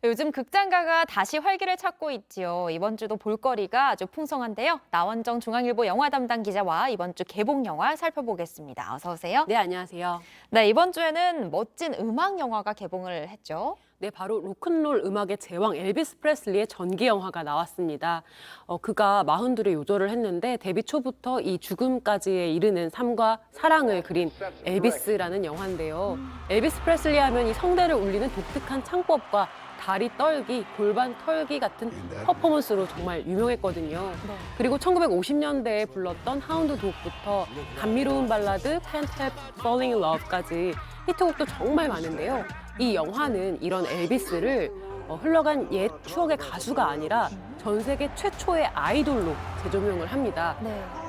요즘 극장가가 다시 활기를 찾고 있지요. 이번 주도 볼거리가 아주 풍성한데요. 나원정 중앙일보 영화 담당 기자와 이번 주 개봉 영화 살펴보겠습니다. 어서 오세요. 네, 안녕하세요. 네, 이번 주에는 멋진 음악 영화가 개봉을 했죠. 네, 바로 로큰롤 음악의 제왕 엘비스 프레슬리의 전기 영화가 나왔습니다. 그가 42에 요절을 했는데 데뷔 초부터 이 죽음까지에 이르는 삶과 사랑을 그린 엘비스라는 영화인데요. 엘비스 프레슬리 하면 이 성대를 울리는 독특한 창법과 다리 떨기, 골반 털기 같은 퍼포먼스로 정말 유명했거든요. 네. 그리고 1950년대에 불렀던 하운드 독부터 감미로운 발라드 Can't Help Falling in Love까지 히트곡도 정말 많은데요. 이 영화는 이런 엘비스를 흘러간 옛 추억의 가수가 아니라 전 세계 최초의 아이돌로 재조명을 합니다.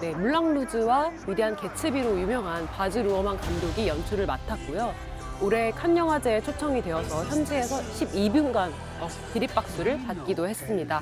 네, 물랑 루즈와 위대한 개츠비로 유명한 바즈 루어만 감독이 연출을 맡았고요. 올해 칸 영화제에 초청이 되어서 현지에서 12분간 기립박수를 받기도 했습니다.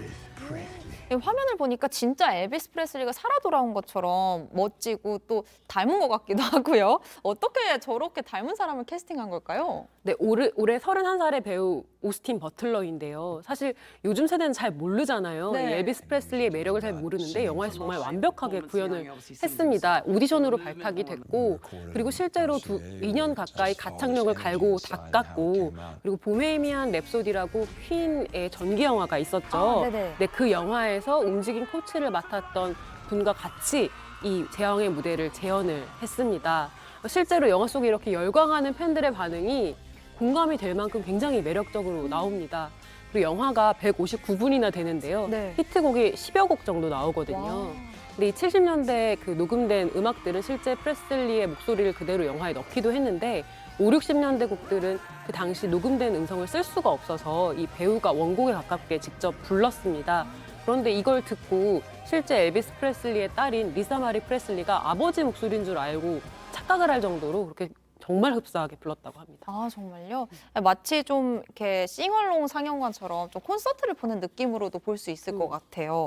이 화면을 보니까 진짜 엘비스 프레슬리가 살아 돌아온 것처럼 멋지고 또 닮은 것 같기도 하고요. 어떻게 저렇게 닮은 사람을 캐스팅한 걸까요? 네, 올해 31살의 배우 오스틴 버틀러인데요. 사실 요즘 세대는 잘 모르잖아요. 네. 이 엘비스 프레슬리의 매력을 잘 모르는데 영화에서 정말 완벽하게 구현을 했습니다. 오디션으로 발탁이 됐고 그리고 실제로 2년 가까이 가창력을 갈고 닦았고 그리고 보헤미안 랩소디라고 퀸의 전기 영화가 있었죠. 네네. 네, 그 영화에서 움직임 코치를 맡았던 분과 같이 이 제왕의 무대를 재현을 했습니다. 실제로 영화 속에 이렇게 열광하는 팬들의 반응이 공감이 될 만큼 굉장히 매력적으로 나옵니다. 그리고 영화가 159분이나 되는데요. 네. 히트곡이 10여 곡 정도 나오거든요. 와. 근데 이 70년대 그 녹음된 음악들은 실제 프레슬리의 목소리를 그대로 영화에 넣기도 했는데 5, 60년대 곡들은 그 당시 녹음된 음성을 쓸 수가 없어서 이 배우가 원곡에 가깝게 직접 불렀습니다. 그런데 이걸 듣고 실제 엘비스 프레슬리의 딸인 리사 마리 프레슬리가 아버지 목소리인 줄 알고 착각을 할 정도로 그렇게 정말 흡사하게 불렀다고 합니다. 아, 정말요? 마치 좀 이렇게 싱얼롱 상영관처럼 좀 콘서트를 보는 느낌으로도 볼 수 있을 것 같아요.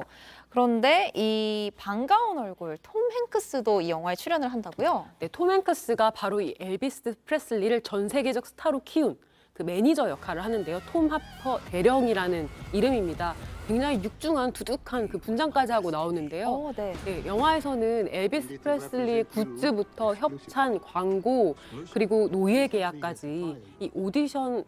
그런데 이 반가운 얼굴 톰 행크스도 이 영화에 출연을 한다고요? 네, 톰 행크스가 바로 이 엘비스 프레슬리를 전 세계적 스타로 키운 그 매니저 역할을 하는데요. 톰 하퍼 대령이라는 이름입니다. 굉장히 육중한 두둑한 그 분장까지 하고 나오는데요. 네. 네, 영화에서는 엘비스 프레슬리의 굿즈부터 협찬, 광고, 그리고 노예 계약까지 이 오디션을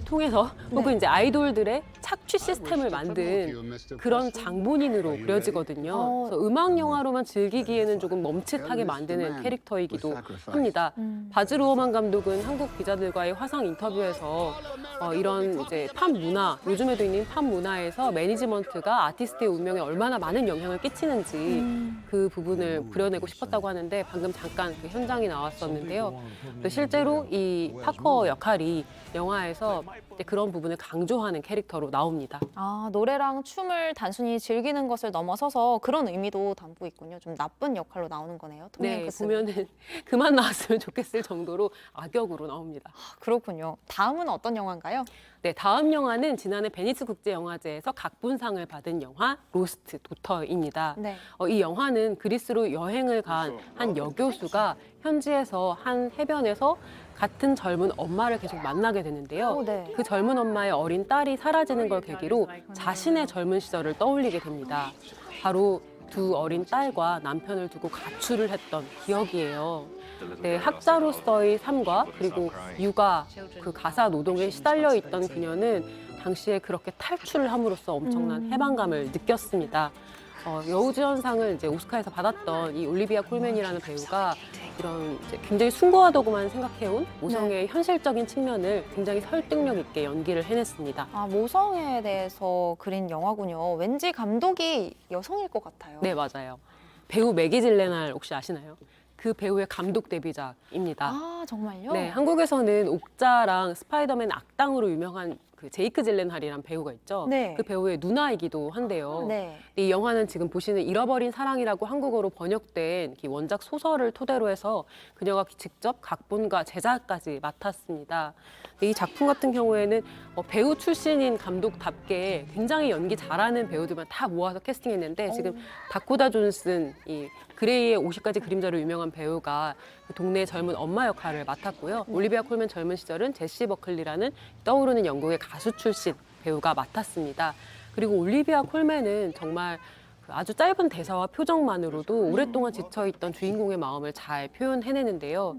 통해서 혹은 이제 아이돌들의 착취 시스템을 만든 그런 장본인으로 그려지거든요. 그래서 음악 영화로만 즐기기에는 조금 멈칫하게 만드는 캐릭터이기도 합니다. 바즈 루어만 감독은 한국 기자들과의 화상 인터뷰에서 이런 이제 팝 문화, 요즘에도 있는 팝 문화에서 매니지먼트가 아티스트의 운명에 얼마나 많은 영향을 끼치는지 그 부분을 그려내고 싶었다고 하는데 방금 잠깐 그 현장이 나왔었는데요. 실제로 이 파커 역할이 영화에서 이제 그런 부분을 강조하는 캐릭터로 나옵니다. 아, 노래랑 춤을 단순히 즐기는 것을 넘어서서 그런 의미도 담고 있군요. 좀 나쁜 역할로 나오는 거네요. 톰 네, 행크스. 보면은 그만 나왔으면 좋겠을 정도로 악역으로 나옵니다. 그렇군요. 다음은 어떤 영화인가요? 네, 다음 영화는 지난해 베니스 국제영화제에서 각본상을 받은 영화 로스트 도터입니다. 네. 이 영화는 그리스로 여행을 간 한 여교수가 현지에서 한 해변에서 같은 젊은 엄마를 계속 만나게 되는데요. 네. 그 젊은 엄마의 어린 딸이 사라지는 걸 계기로 자신의 젊은 시절을 떠올리게 됩니다. 바로 두 어린 딸과 남편을 두고 가출을 했던 기억이에요. 네, 학자로서의 삶과 그리고 육아, 그 가사 노동에 시달려 있던 그녀는 당시에 그렇게 탈출을 함으로써 엄청난 해방감을 느꼈습니다. 여우주연상을 이제 오스카에서 받았던 이 올리비아 콜맨이라는 배우가 이런 이제 굉장히 숭고하다고만 생각해온 모성의 현실적인 측면을 굉장히 설득력 있게 연기를 해냈습니다. 아, 모성에 대해서 그린 영화군요. 왠지 감독이 여성일 것 같아요. 네, 맞아요. 배우 매기 질렌할 혹시 아시나요? 그 배우의 감독 데뷔작입니다. 아, 정말요? 네, 한국에서는 옥자랑 스파이더맨 악당으로 유명한 그 제이크 질렌할이라는 배우가 있죠. 네. 그 배우의 누나이기도 한데요. 네. 이 영화는 지금 보시는 잃어버린 사랑이라고 한국어로 번역된 이 원작 소설을 토대로 해서 그녀가 직접 각본과 제작까지 맡았습니다. 이 작품 같은 경우에는 배우 출신인 감독답게 굉장히 연기 잘하는 배우들만 다 모아서 캐스팅했는데 지금 다코다 존슨, 이 그레이의 50가지 그림자로 유명한 배우가 그 동네 젊은 엄마 역할을 맡았고요. 올리비아 콜맨 젊은 시절은 제시 버클리라는 떠오르는 영국의 가수 출신 배우가 맡았습니다. 그리고 올리비아 콜맨은 정말 그 아주 짧은 대사와 표정만으로도 오랫동안 지쳐있던 주인공의 마음을 잘 표현해내는데요.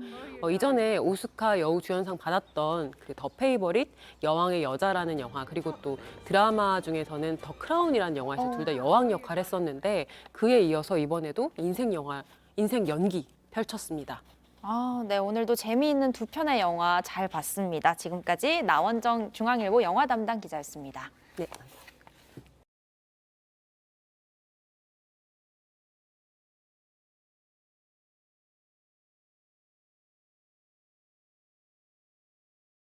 이전에 오스카 여우주연상 받았던 그 더 페이버릿, 여왕의 여자라는 영화, 그리고 또 드라마 중에서는 더 크라운이라는 영화에서 둘 다 여왕 역할을 했었는데 그에 이어서 이번에도 인생 연기 펼쳤습니다. 네, 오늘도 재미있는 두 편의 영화 잘 봤습니다. 지금까지 나원정 중앙일보 영화 담당 기자였습니다. 네.